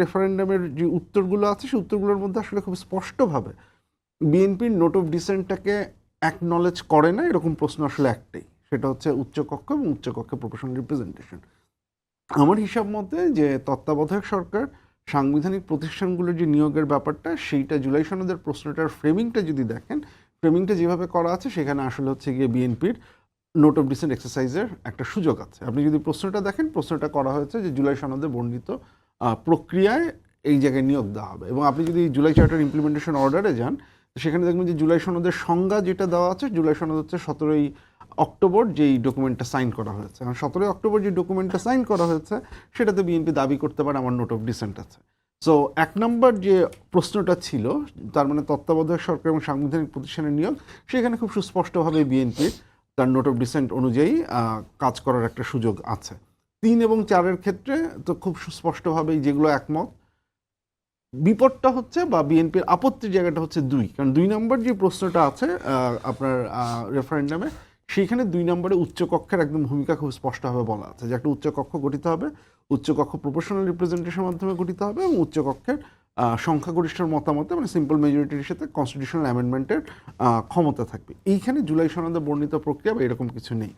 রেফারেন্ডামের যে উত্তরগুলো আছে সেই উত্তরগুলোর মধ্যে আসলে খুব স্পষ্টভাবে বিএনপির নোট অফ ডিসেন্টটাকে অ্যাকনলেজ করে না, এরকম প্রশ্ন আসলে একটাই, সেটা হচ্ছে উচ্চকক্ষ এবং উচ্চকক্ষে প্রপোর্শনাল রিপ্রেজেন্টেশন। আমার হিসাব মতে যে তত্ত্বাবধায়ক সরকার সাংবিধানিক প্রতিষ্ঠানগুলোর যে নিয়োগের ব্যাপারটা, সেইটা জুলাই সনদের প্রশ্নটার ফ্রেমিংটা যদি দেখেন, ফ্রেমিংটা যেভাবে করা আছে সেখানে আসলে হচ্ছে গিয়ে বিএনপির নোট অফ ডিসেন্ট এক্সারসাইজের একটা সুযোগ আছে। আপনি যদি প্রশ্নটা দেখেন, প্রশ্নটা করা হয়েছে যে জুলাই সনদে বর্ণিত প্রক্রিয়ায় এই জায়গায় নিয়োগ দেওয়া হবে। এবং আপনি যদি জুলাই চার্টার ইমপ্লিমেন্টেশন অর্ডারে যান, সেখানে দেখবেন যে জুলাই সনদের সংজ্ঞা যেটা দেওয়া আছে, জুলাই সনদ হচ্ছে 17ই অক্টোবর যেই ডকুমেন্টটা সাইন করা হয়েছে। কারণ 17ই অক্টোবর যে ডকুমেন্টটা সাইন করা হয়েছে সেটাতে বিএনপি দাবি করতে পারে আমার নোট অফ ডিসেন্ট আছে। সো 1 নম্বর যে প্রশ্নটা ছিল, তার মানে তত্ত্বাবধায়ক সরকার এবং সাংবিধানিক প্রতিষ্ঠানের নিয়োগ, সেখানে খুব সুস্পষ্টভাবে বিএনপির তার নোট অফ ডিসেন্ট অনুযায়ী কাজ করার একটা সুযোগ আছে। 3 এবং 4-এর ক্ষেত্রে তো খুব সুস্পষ্টভাবেই যেগুলো একমত। বিপদটা হচ্ছে বা বিএনপির আপত্তির জায়গাটা হচ্ছে 2, কারণ 2 নম্বর যে প্রশ্নটা আছে আপনার রেফারেন্ডামে, সেইখানে 2 নম্বরে উচ্চকক্ষের একদম ভূমিকা খুব স্পষ্টভাবে বলা আছে যে একটা উচ্চকক্ষ গঠিত হবে, উচ্চকক্ষ প্রপোর্শনাল রিপ্রেজেন্টেশনের মাধ্যমে গঠিত হবে এবং উচ্চকক্ষের সংখ্যাগরিষ্ঠের মতামতে মানে সিম্পল মেজরিটির সাথে কনস্টিটিউশনাল অ্যামেন্ডমেন্টের ক্ষমতা থাকবে। এইখানে জুলাই সনদে বর্ণিত প্রক্রিয়া বা এরকম কিছু নেই।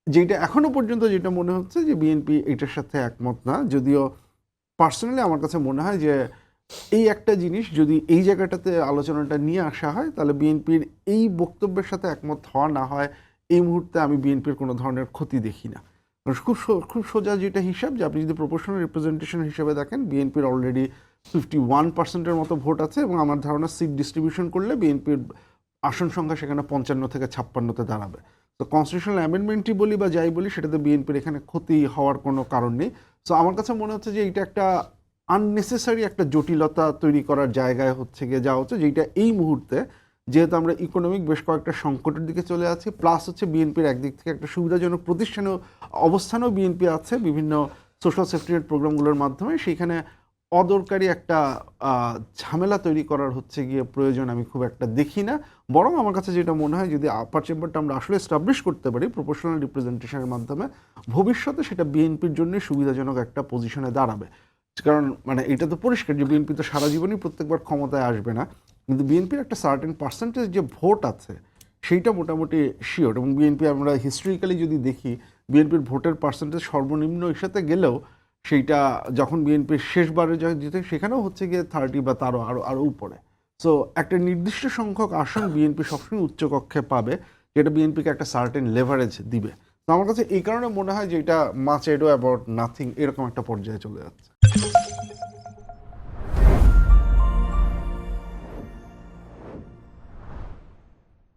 যেটা এখনো পর্যন্ত যেটা মনে হচ্ছে যে বিএনপি এটার সাথে একমত না, যদিও পার্সোনালি আমার কাছে মনে হয় যে এই একটা জিনিস যদি এই জায়গাটাতে আলোচনাটা নিয়ে আসা হয়, তাহলে বিএনপির এই বক্তব্যের সাথে একমত হওয়া না হয় এই মুহূর্তে আমি বিএনপির কোনো ধরনের ক্ষতি দেখি না। খুব সোজা যেটা হিসাব, যে আপনি যদি প্রপোর্শনাল রিপ্রেজেন্টেশন হিসেবে দেখেন, বিএনপির অলরেডি 51%-এর মতো ভোট আছে এবং আমার ধারণা সিট ডিস্ট্রিবিউশন করলে বিএনপির আসন সংখ্যা সেখানে 55 থেকে 56-তে দাঁড়াবে। তো কনস্টিটিউশনাল অ্যামেন্ডমেন্টই বলি বা যাই বলি, সেটাতে বিএনপির এখানে ক্ষতি হওয়ার কোনো কারণ নেই। সো আমার কাছে মনে হচ্ছে যে এটা একটা আননেসেসারি একটা জটিলতা তৈরি করার জায়গায় হচ্ছে গিয়ে যাওয়া হচ্ছে, যেটা এই মুহূর্তে যেহেতু আমরা ইকোনমিক বেশ কয়েকটা সংকটের দিকে চলে আছি, প্লাস হচ্ছে বিএনপির একদিক থেকে একটা সুবিধাজনক প্রতিষ্ঠানেও অবস্থানেও বিএনপি আছে বিভিন্ন সোশ্যাল সেফটি নেট প্রোগ্রামগুলোর মাধ্যমে, সেইখানে অদরকারি একটা ঝামেলা তৈরি করার হচ্ছে গিয়ে প্রয়োজন আমি খুব একটা দেখি না। বরং আমার কাছে যেটা মনে হয়, যদি আপার চেম্বারটা আমরা আসলে এস্টাবলিশ করতে পারি প্রপোর্শনাল রিপ্রেজেন্টেশনের মাধ্যমে, ভবিষ্যতে সেটা বিএনপির জন্য সুবিধাজনক একটা পজিশনে দাঁড়াবে। কারণ মানে এটা তো পরিষ্কার যে বিএনপি তো সারা জীবনই প্রত্যেকবার ক্ষমতায় আসবে না, কিন্তু বিএনপির একটা সার্টেন পার্সেন্টেজ যে ভোট আছে সেইটা মোটামুটি শিওর। এবং বিএনপি আমরা হিস্ট্রিক্যালি যদি দেখি, বিএনপির ভোটের পার্সেন্টেজ সর্বনিম্ন ইস্যাতে গেলেও সেইটা যখন বিএনপির শেষবারে যেতে, সেখানেও হচ্ছে গিয়ে 30 বা তারও আরও উপরে। সো একটা নির্দিষ্ট সংখ্যক আসন বিএনপি সবসময় উচ্চকক্ষে পাবে, যেটা বিএনপিকে একটা সার্টেন লেভারেজ দিবে। তো আমার কাছে এই কারণে মনে হয় যে এটা মাচ এডো অ্যাবাউট নাথিং এরকম একটা পর্যায়ে চলে যাচ্ছে।